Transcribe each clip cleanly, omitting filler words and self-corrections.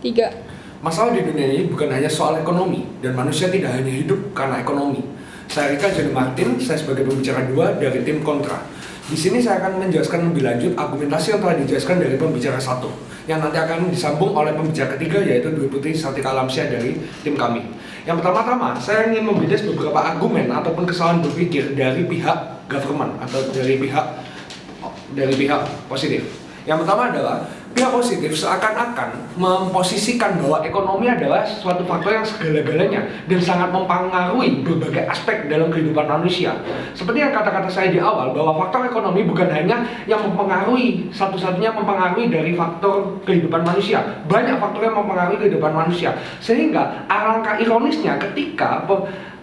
Tiga. Masalah di dunia ini bukan hanya soal ekonomi, dan manusia tidak hanya hidup karena ekonomi. Saya Rika Jani Martin, saya sebagai pembicara 2 dari tim Kontra. Di sini saya akan menjelaskan lebih lanjut argumentasi yang telah dijelaskan dari pembicara 1, yang nanti akan disambung oleh pembicara ketiga, yaitu Dwi Putri Satika Alamsyah dari tim kami. Yang pertama-tama, saya ingin membidas beberapa argumen ataupun kesalahan berpikir dari pihak government atau dari pihak positif. Yang pertama adalah pihak positif seakan-akan memposisikan bahwa ekonomi adalah suatu faktor yang segala-galanya dan sangat mempengaruhi berbagai aspek dalam kehidupan manusia. Seperti yang kata-kata saya di awal, bahwa faktor ekonomi bukan hanya yang mempengaruhi, satu-satunya mempengaruhi dari faktor kehidupan manusia. Banyak faktor yang mempengaruhi kehidupan manusia. Sehingga alangkah ironisnya ketika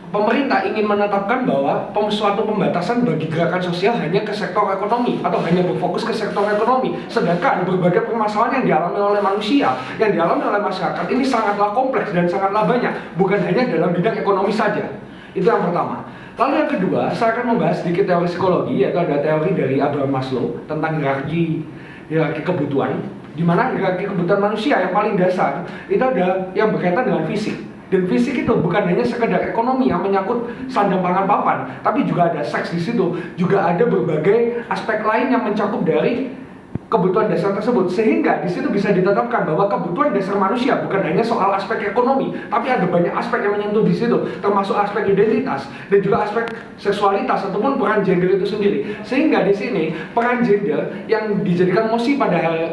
pemerintah ingin menetapkan bahwa suatu pembatasan bagi gerakan sosial hanya ke sektor ekonomi atau hanya berfokus ke sektor ekonomi, sedangkan berbagai permasalahan yang dialami oleh manusia, yang dialami oleh masyarakat ini sangatlah kompleks dan sangatlah banyak, bukan hanya dalam bidang ekonomi saja. Itu yang pertama. Lalu yang kedua, saya akan membahas sedikit teori psikologi, yaitu ada teori dari Abraham Maslow tentang hierarki kebutuhan, di mana hierarki kebutuhan manusia yang paling dasar itu ada yang berkaitan dengan fisik. Dan fisik itu bukan hanya sekedar ekonomi yang menyangkut sandang pangan papan, tapi juga ada seks di situ, juga ada berbagai aspek lain yang mencakup dari kebutuhan dasar tersebut, sehingga di situ bisa ditetapkan bahwa kebutuhan dasar manusia bukan hanya soal aspek ekonomi, tapi ada banyak aspek yang menyentuh di situ, termasuk aspek identitas dan juga aspek seksualitas ataupun peran gender itu sendiri. Sehingga di sini peran gender yang dijadikan mosi pada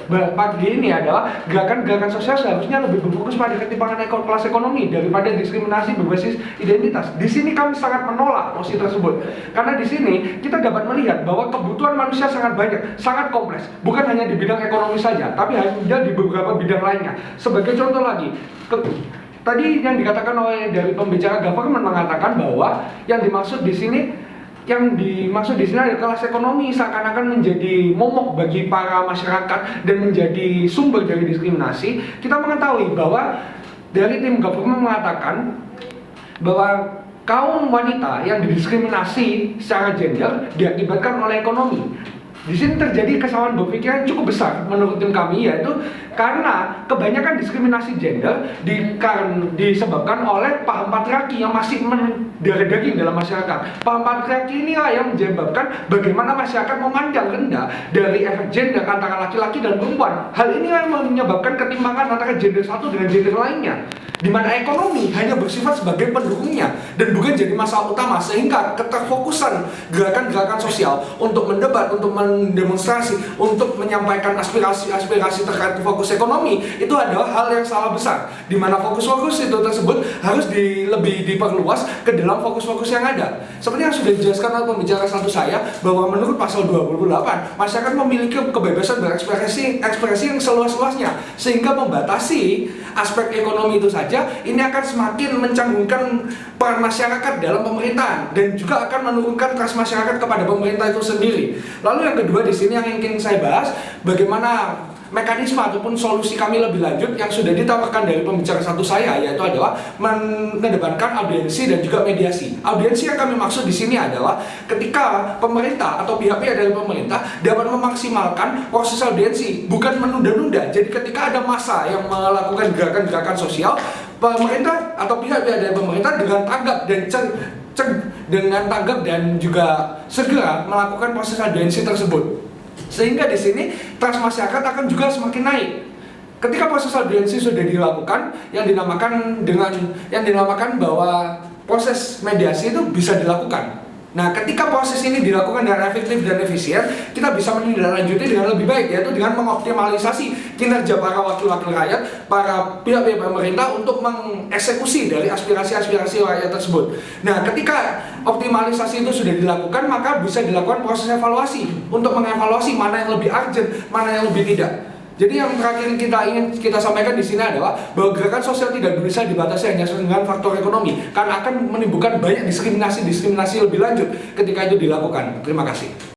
pagi ini adalah gerakan-gerakan sosial seharusnya lebih berfokus pada ketimpangan kelas ekonomi daripada diskriminasi berbasis identitas. Di sini kami sangat menolak mosi tersebut, karena di sini kita dapat melihat bahwa kebutuhan manusia sangat banyak, sangat kompleks, bukan hanya di bidang ekonomi saja, tapi hanya di beberapa bidang lainnya. Sebagai contoh lagi, tadi yang dikatakan oleh dari pembicara government mengatakan bahwa yang dimaksud di sini adalah kelas ekonomi seakan-akan menjadi momok bagi para masyarakat dan menjadi sumber dari diskriminasi. Kita mengetahui bahwa dari tim government mengatakan bahwa kaum wanita yang didiskriminasi secara gender diakibatkan oleh ekonomi. Di sini terjadi kesalahan berpikir yang cukup besar menurut tim kami, yaitu karena kebanyakan diskriminasi gender disebabkan oleh paham patriarki yang masih mendarah daging dalam masyarakat. Paham patriarki inilah yang menyebabkan bagaimana masyarakat memandang rendah dari efek gender antara laki-laki dan perempuan. Hal ini yang menyebabkan ketimpangan antara gender satu dengan gender lainnya, di mana ekonomi hanya bersifat sebagai pendukungnya dan bukan jadi masalah utama, sehingga keterfokusan gerakan-gerakan sosial untuk mendebat, untuk mendemonstrasi, untuk menyampaikan aspirasi terkait fokus ekonomi itu adalah hal yang salah besar, di mana fokus-fokus itu tersebut harus lebih diperluas ke dalam fokus-fokus yang ada. Seperti yang sudah dijelaskan oleh pembicara satu saya, bahwa menurut pasal 28 masyarakat memiliki kebebasan berekspresi yang seluas-luasnya, sehingga membatasi aspek ekonomi itu saja ini akan semakin mencanggungkan peran masyarakat dalam pemerintahan dan juga akan menurunkan trust masyarakat kepada pemerintah itu sendiri. Lalu yang kedua di sini yang ingin saya bahas, bagaimana mekanisme ataupun solusi kami lebih lanjut yang sudah ditawarkan dari pembicara satu saya, yaitu adalah mengedepankan audiensi dan juga mediasi. Audiensi yang kami maksud di sini adalah ketika pemerintah atau pihak-pihak dari pemerintah dapat memaksimalkan proses audiensi, bukan menunda-nunda. Jadi ketika ada massa yang melakukan gerakan-gerakan sosial, pemerintah atau pihak-pihak dari pemerintah dengan tanggap dan juga segera melakukan proses audiensi tersebut. Sehingga di sini trust masyarakat akan juga semakin naik. Ketika proses audiensi sudah dilakukan, yang dinamakan bahwa proses mediasi itu bisa dilakukan. Nah, ketika proses ini dilakukan dengan efektif dan efisien, kita bisa menindaklanjuti dengan lebih baik, yaitu dengan mengoptimalisasi kinerja para wakil-wakil rakyat, para pihak-pihak pemerintah untuk mengeksekusi dari aspirasi-aspirasi rakyat tersebut. Nah, ketika optimalisasi itu sudah dilakukan, maka bisa dilakukan proses evaluasi untuk mengevaluasi mana yang lebih urgent, mana yang lebih tidak. Jadi yang terakhir ingin kita sampaikan di sini adalah bahwa gerakan sosial tidak bisa dibatasi hanya dengan faktor ekonomi, karena akan menimbulkan banyak diskriminasi lebih lanjut ketika itu dilakukan. Terima kasih.